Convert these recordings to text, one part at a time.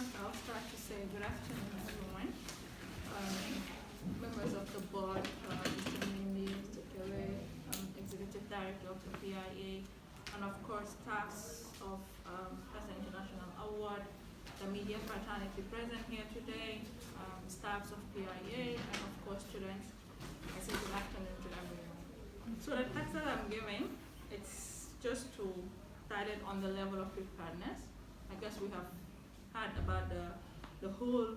First, I'll start to say good afternoon, everyone. Members of the board, Mr. Mindi, Mr. Kele, Executive Director of the PIA, and of course, staffs of President International Award, the media fraternity present here today, staffs of PIA, and of course, students. I say good afternoon to everyone. So the text that I'm giving, it's just to guide it on the level of preparedness. I guess we have heard about the whole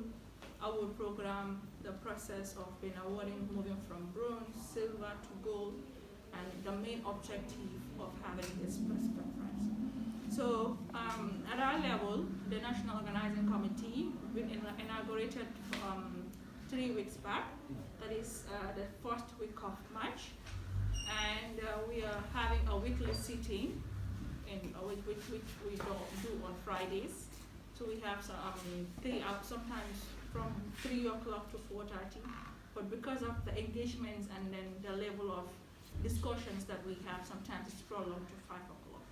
award program, the process of being awarding, moving from bronze, silver to gold, and the main objective of having this press conference. So at our level, the National Organizing Committee inaugurated 3 weeks back, that is the first week of March, and we are having a weekly sitting which we do on Fridays. So we have sometimes from 3 o'clock to 4:30, but because of the engagements and then the level of discussions that we have, sometimes it's prolonged to 5 o'clock.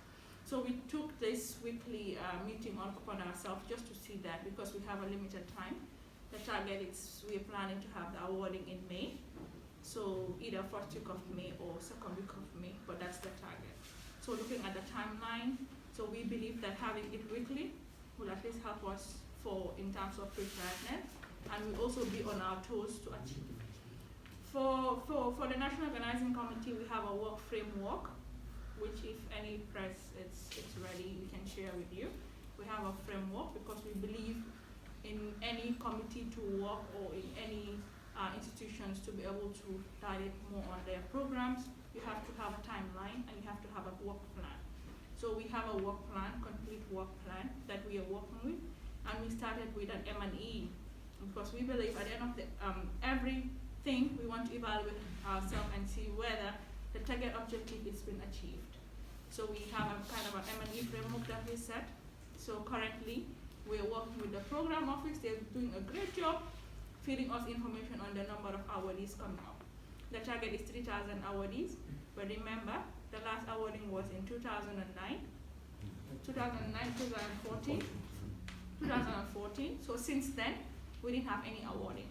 So we took this weekly meeting upon ourselves just to see that, because we have a limited time. The target is we're planning to have the awarding in May. So either first week of May or second week of May, but that's the target. So looking at the timeline, so we believe that having it weekly will at least help us in terms of preparedness, and will also be on our toes to achieve. For the National Organizing Committee, we have a work framework, which if any press it's ready, we can share with you. We have a framework because we believe in any committee to work, or in any institutions to be able to direct more on their programs, you have to have a timeline and you have to have a work plan. So we have a work plan, complete work plan that we are working with, and we started with an M&E because we believe at the end of everything we want to evaluate ourselves and see whether the target objective has been achieved. So we have a kind of an M&E framework that we set. So currently we're working with the program office. They're doing a great job feeding us information on the number of awardees coming up. The target is 3,000 awardees, but remember, the last awarding was in 2009, 2014. So since then, we didn't have any awarding.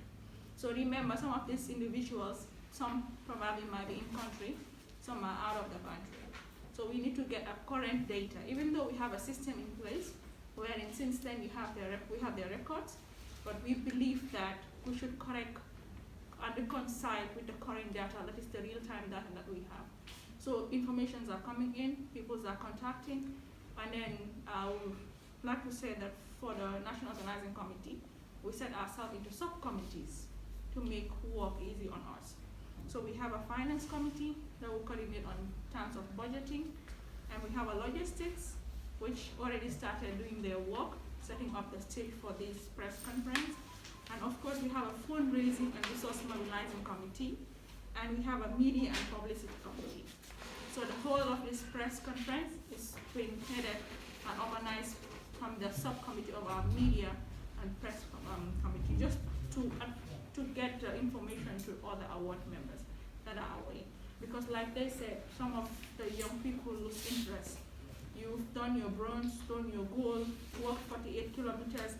So remember, some of these individuals, some probably might be in country, some are out of the country. So we need to get a current data, even though we have a system in place, wherein since then we have their records, but we believe that we should correct and reconcile with the current data, that is the real-time data that we have. So informations are coming in, people are contacting, and then I would like to say that for the National Organizing Committee, we set ourselves into subcommittees to make work easy on us. So we have a finance committee that will coordinate on terms of budgeting, and we have a logistics, which already started doing their work, setting up the stage for this press conference. And of course, we have a fundraising and resource mobilizing committee, and we have a media and publicity committee. So the whole of this press conference is being headed and organized from the subcommittee of our media and press committee, just to get the information to other award members that are away. Because like they said, some of the young people lose interest. You've done your bronze, done your gold, walked 48 kilometers,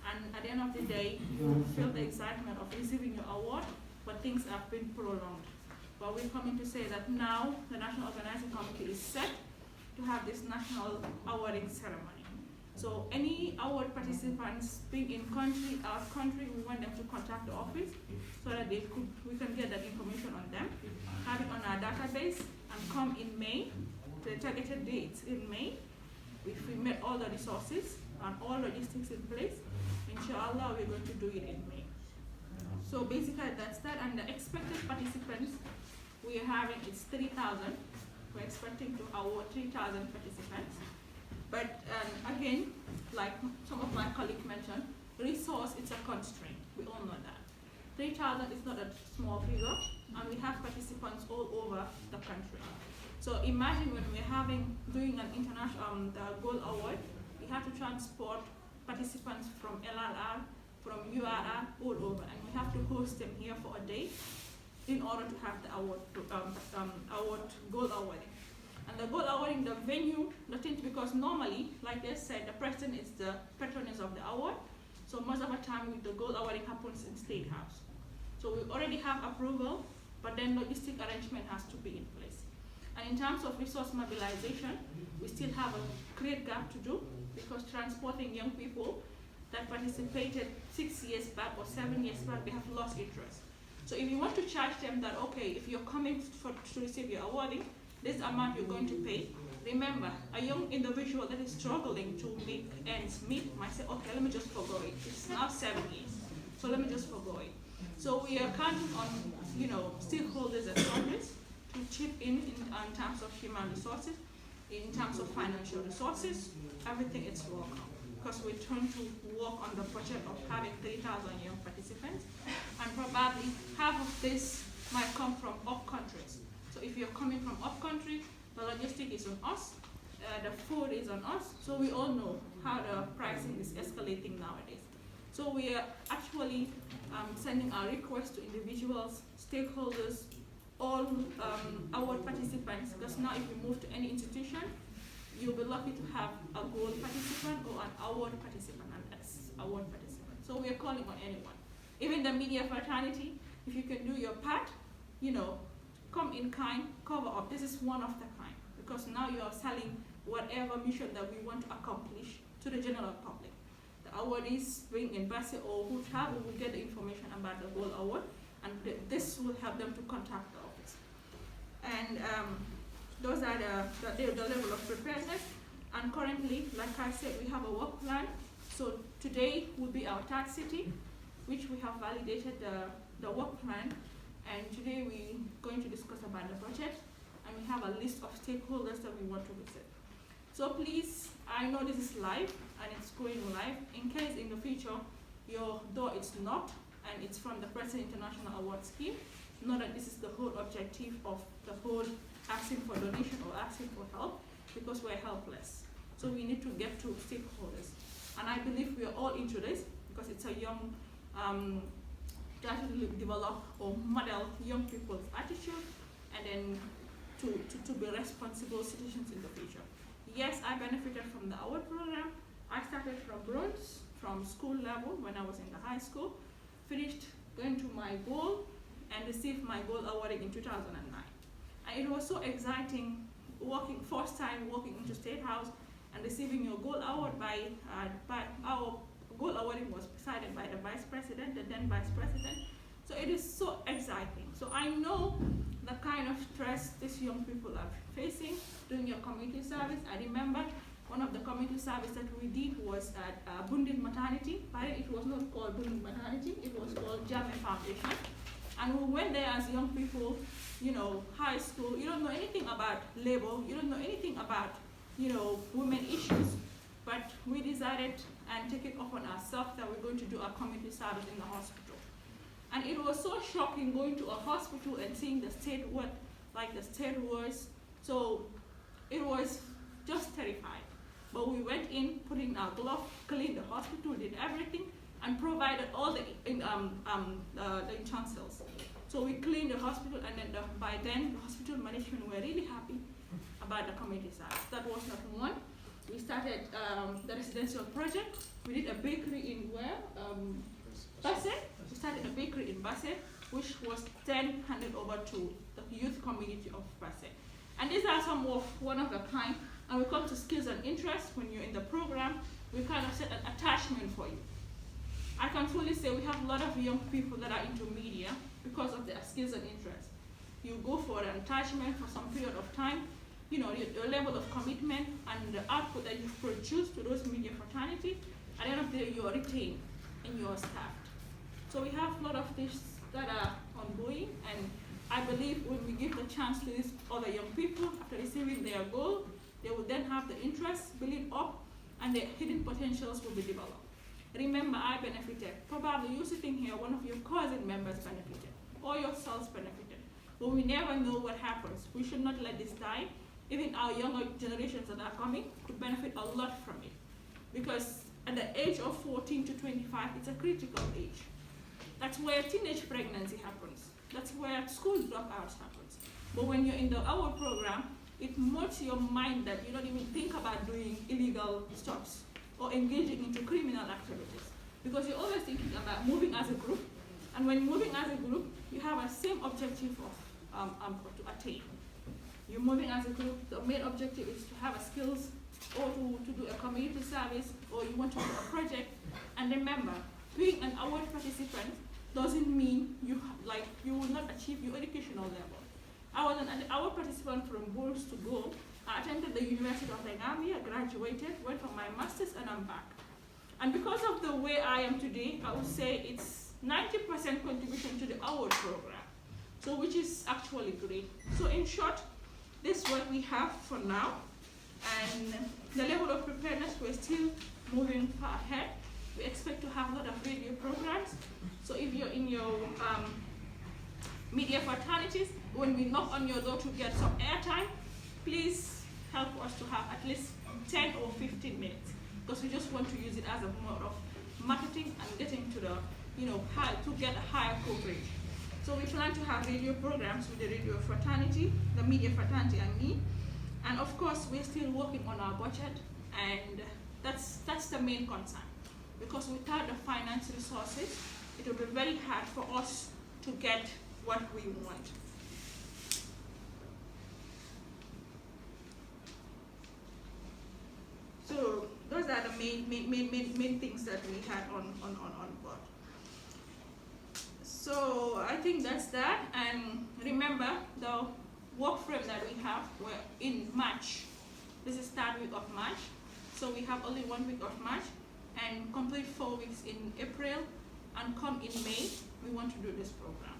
and at the end of the day, you feel the excitement of receiving your award, but things have been prolonged. But we're coming to say that now the National Organizing Committee is set to have this national awarding ceremony. So any award participants being in country, out of country, we want them to contact the office so that we can get that information on them, have it on our database, and come in May, the targeted dates in May. If we met all the resources and all logistics in place, inshallah, we're going to do it in May. So basically that's that, and the expected participants we are having is 3,000. We're expecting to award 3,000 participants. But again, like some of my colleagues mentioned, resource is a constraint. We all know that. 3,000 is not a small figure, and we have participants all over the country. So imagine when we're doing an international the Gold Award, we have to transport participants from LRR, from URR, all over, and we have to host them here for a day in order to have the gold awarding. And the gold awarding, the venue, the thing, because normally, like they said, the president is the patroness of the award, So most of the time the goal awarding happens in State House. So we already have approval, but then logistic arrangement has to be in place. And in terms of resource mobilization, we still have a great gap to do because transporting young people that participated 6 years back or 7 years back, they have lost interest. So if you want to charge them that, okay, if you're coming to receive your awarding, this amount you're going to pay, remember, a young individual that is struggling to make ends meet might say, okay, let me just forgo it. It's now 7 years, so let me just forgo it. So we are counting on, stakeholders and Congress to chip in terms of human resources, in terms of financial resources, everything is welcome. Because we're trying to work on the project of having 3,000 young participants, and probably half of this might come from up countries. So if you're coming from up country, the logistic is on us, the food is on us, so we all know how the pricing is escalating nowadays. So we are actually sending our requests to individuals, stakeholders, all award participants, because now if you move to any institution, you'll be lucky to have a gold participant or an award participant, an ex-award participant. So we are calling on anyone. Even the media fraternity, if you can do your part, come in kind, cover up. This is one of the kind, because now you are selling whatever mission that we want to accomplish to the general public. The awardees bring in Basse or who travel will get the information about the gold award, and this will help them to contact the office. And those are the level of preparedness. And currently, like I said, we have a work plan. So today will be our third city, which we have validated the work plan. And today we're going to discuss about the budget. And we have a list of stakeholders that we want to visit. So please, I know this is live and it's going live. In case in the future your door is knocked and it's from the President International Award Scheme, know that this is the whole objective of the whole asking for donation or asking for help, because we're helpless. So we need to get to stakeholders. And I believe we are all into this because it's a young, try to develop or model young people's attitude and then to be responsible citizens in the future. Yes, I benefited from the award program. I started from bronze, from school level when I was in the high school, finished going to my goal and received my gold awarding in 2009. And it was so exciting first time walking into State House and receiving your gold award by our gold awarding was presided by the Vice President, the then Vice President. So it is so exciting. So I know the kind of stress these young people are facing doing your community service. I remember one of the community service that we did was at Bundin Maternity, but it was not called Bundin Maternity, it was called Jame Foundation. And we went there as young people, high school, you don't know anything about labor, you don't know anything about, women issues, but we decided and take it upon ourselves that we're going to do our community service in the hospital. And it was so shocking going to a hospital and seeing the state the state was. So it was just terrifying. But we went in, put in our glove, cleaned the hospital, did everything, and provided all the utensils. So we cleaned the hospital, and then by then the hospital management were really happy about the community service. That was not one. We started the residential project. We did a bakery in Basse. We started a bakery in Basse, which was then handed over to the youth community of Basse. And these are some of one of the kind. And we come to skills and interests. When you're in the program, we kind of set an attachment for you. I can fully say we have a lot of young people that are into media because of their skills and interests. You go for an attachment for some period of time, your level of commitment and the output that you produce to those media fraternities, at the end of the day, you are retained and you are staffed. So we have a lot of things that are ongoing, and I believe when we give the chance to these other young people after receiving their goal, they will then have the interest, build it up, and their hidden potentials will be developed. Remember, I benefited. Probably you sitting here, one of your cousin members benefited, or yourselves benefited. But we never know what happens. We should not let this die. Even our younger generations that are coming could benefit a lot from it. Because at the age of 14 to 25, it's a critical age. That's where teenage pregnancy happens. That's where school dropouts happens. But when you're in our program, it molds your mind that you don't even think about doing illegal stuff or engaging into criminal activities. because you're always thinking about moving as a group, and when moving as a group, you have a same objective to attain. You're moving as a group, the main objective is to have a skills or to do a community service, or you want to do a project. And remember, being an award participant doesn't mean you will not achieve your educational level. I was an award participant from Bulls to Gold. I attended the University of the Gambia, graduated, went for my master's, and I'm back. And because of the way I am today, I would say it's 90% contribution to the award program, so which is actually great. So in short, this is what we have for now, and the level of preparedness, we're still moving far ahead. We expect to have a lot of radio programs. So if you're in your media fraternities, when we knock on your door to get some airtime, please help us to have at least 10 or 15 minutes, because we just want to use it as a mode of marketing and getting to the, to get a higher coverage. So we plan to have radio programs with the radio fraternity, the media fraternity and me. And of course, we're still working on our budget, and that's the main concern. Because without the finance resources, it will be very hard for us to get what we want. So those are the main things that we had on board. So I think that's that. And remember, the work frame that we have, we're in March. This is third week of March. So we have only 1 week of March, and complete 4 weeks in April, and come in May, we want to do this program.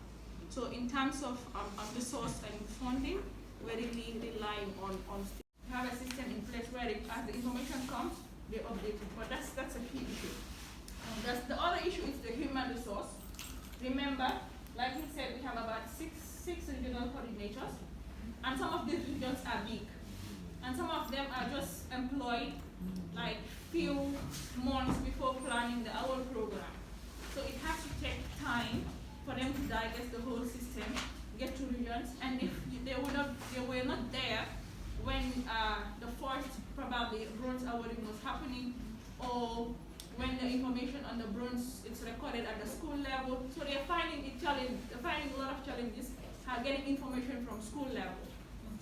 So in terms of resource and funding, we're really relying on have a system in place where as the information comes, they update it. But that's a key issue. The other issue is the human resource. Remember, like we said, we have about six regional coordinators, and some of these regions are big, and some of them are just employed like few months before planning the award program. So it has to take time for them to digest the whole system, get to regions, and if they were not there when the first probably bronze awarding was happening, or when the information on the bronze is recorded at the school level. So they're finding a lot of challenges getting information from school level.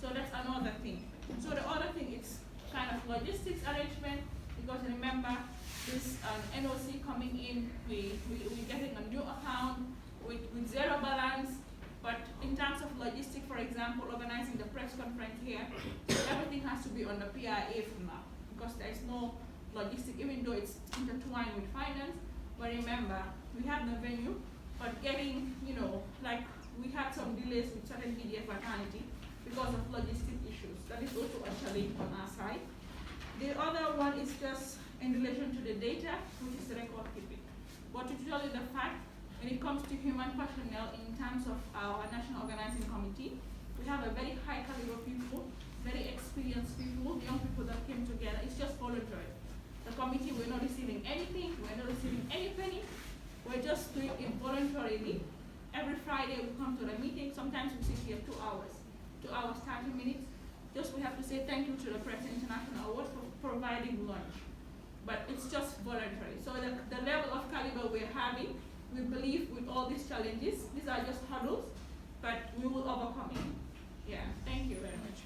So that's another thing. So the other thing is kind of logistics arrangement, because remember this NOC coming in, we're getting a new account with zero balance. But in terms of logistics, for example, organizing the press conference here, everything has to be on the PIA from now, because there is no logistics, even though it's intertwined with finance. But remember, we have the venue, but getting, like we had some delays with certain media fraternity because of logistic issues. That is also a challenge on our side. The other one is just in relation to the data, which is record keeping. But to tell you the fact, when it comes to human personnel in terms of our National Organizing Committee, we have a very high caliber people, very experienced people, young people that came together. It's just voluntary. The committee, we're not receiving anything, we're not receiving any penny. We're just doing it voluntarily. Every Friday we come to the meeting. Sometimes we sit here 2 hours, 2 hours, 30 minutes. Just we have to say thank you to the Press International Award for providing lunch. But it's just voluntary. So the level of caliber we're having, we believe with all these challenges, these are just hurdles, but we will overcome it. Yeah, thank you very much.